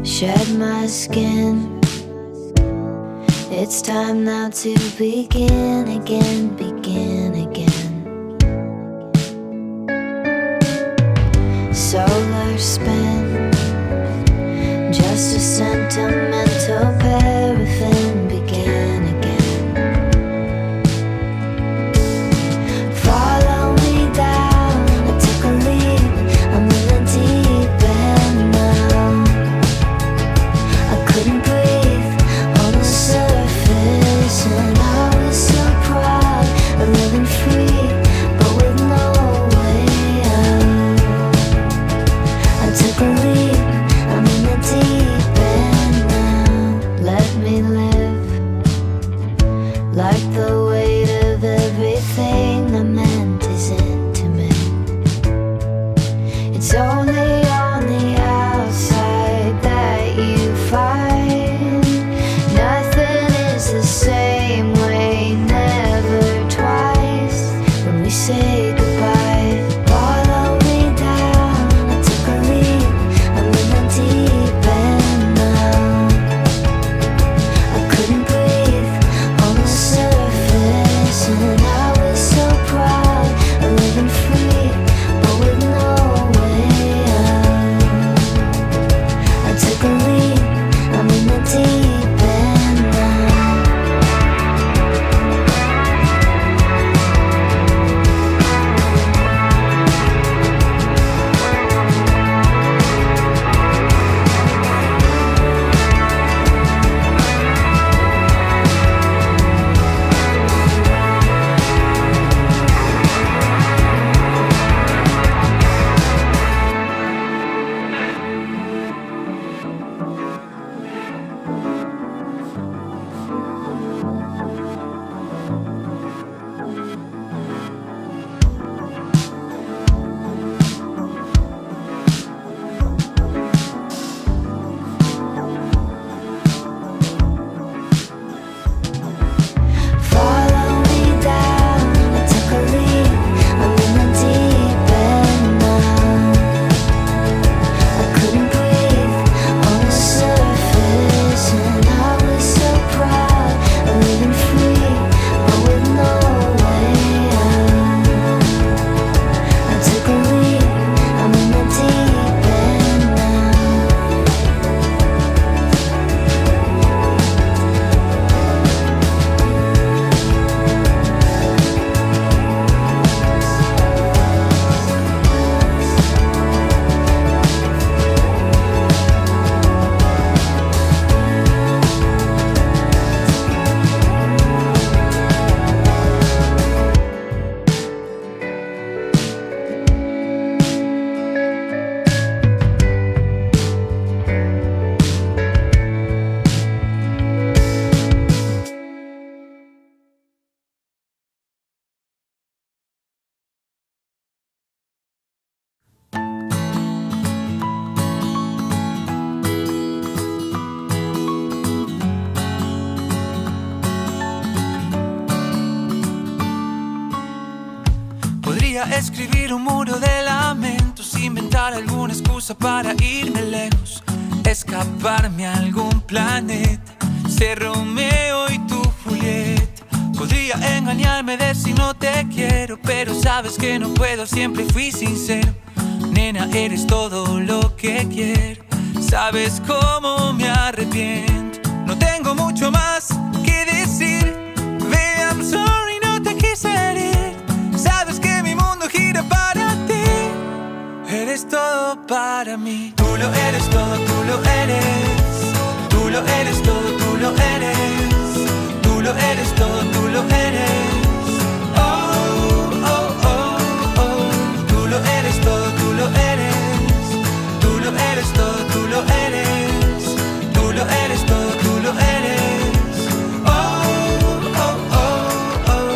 shed my skin. It's time now to begin again, begin again. Solar spin, just a sentimental paraffin, begin again. Follow me down, I took a leap, I'm in the deep end now. I couldn't breathe on the surface, and I was so proud of living free, but with no way out. I took a leap, I'm in the deep end now. Let me live, like the weight of everything I meant is intimate. It's only on the outside that you find nothing is the same way, never twice. When we say goodbye, follow me down, I took a leap, I'm in the deep end now. I couldn't breathe on the surface, and I was so proud of living free, but with no way out. I took a leap, I'm in the deep end now. Follow me down, I took a leap, I'm in the deep end now. I couldn't breathe on the surface, and I was so proud of living free, but with no way out. I took a leap, I'm in the deep end now. Podría escribir un muro de lamentos, inventar alguna excusa para irme lejos, escaparme a algún planeta, ser Romeo y tú Julieta. Podría engañarme, decir no te quiero, pero sabes que no puedo, siempre fui sincero. Nena, eres todo lo que quiero, sabes cómo me arrepiento. No tengo mucho más que decir, baby, I'm sorry, no te quise herir. Sabes que mi mundo gira para ti, eres todo para mí. Tú lo eres todo, tú lo eres. Tú lo eres todo, tú lo eres. Tú lo eres todo, tú lo eres. Oh, oh, oh, oh. Tú lo eres todo, tú lo eres. Tú lo eres todo, tú lo eres. Tú lo eres todo, tú lo eres. Oh, oh, oh, oh.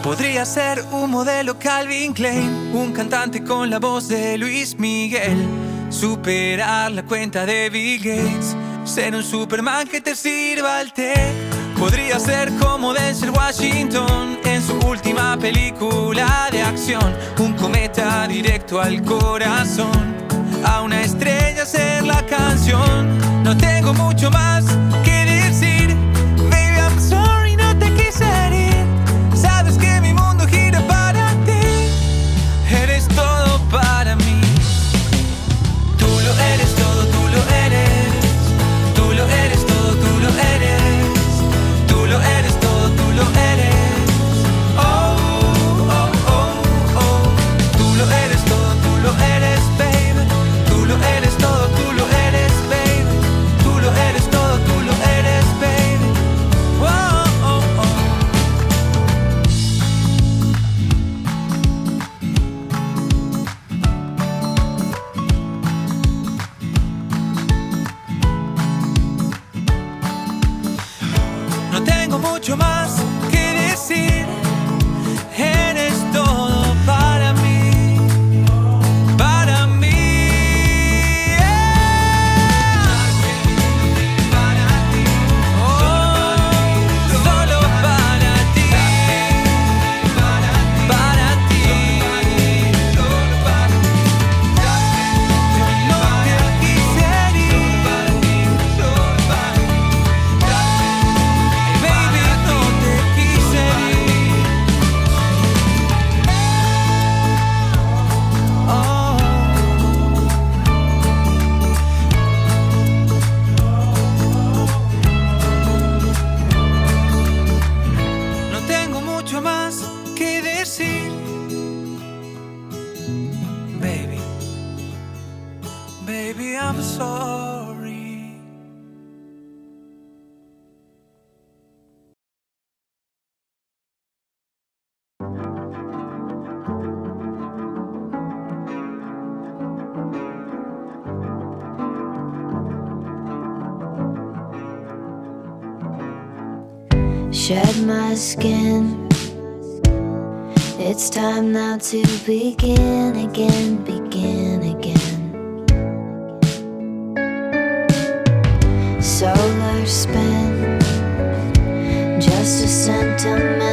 Podría ser un modelo Calvin Klein, un cantante con la voz de Luis Miguel, superar la cuenta de Bill Gates, ser un Superman que te sirva el té. Podría ser como Denzel Washington en su última película de acción. Un cometa directo al corazón, a una estrella hacer la canción. No tengo mucho más que decir. Baby, I'm sorry, no te quise herir. Sabes que mi mundo gira para ti. Eres todo para mí. Tú lo eres todo, tú lo eres. Tú lo eres todo, tú lo eres. Tú lo eres todo, tú lo eres. Oh, oh, oh, oh. Tú lo eres todo, tú lo eres, baby. Tú lo eres todo, tú lo eres, baby. Tú lo eres todo, tú lo eres, baby. Oh, oh, oh. No tengo mucho más que decir. Eres todo para mí, para mí. Para ti, oh, solo para ti, para ti, solo para ti. Yo no te quise herir, solo para ti. Baby, no te quise herir. Oh. No tengo mucho más que decir. Baby, baby, I'm sorry. Shed my skin. It's time now to begin again, begin again. Solar spin, just a sentiment.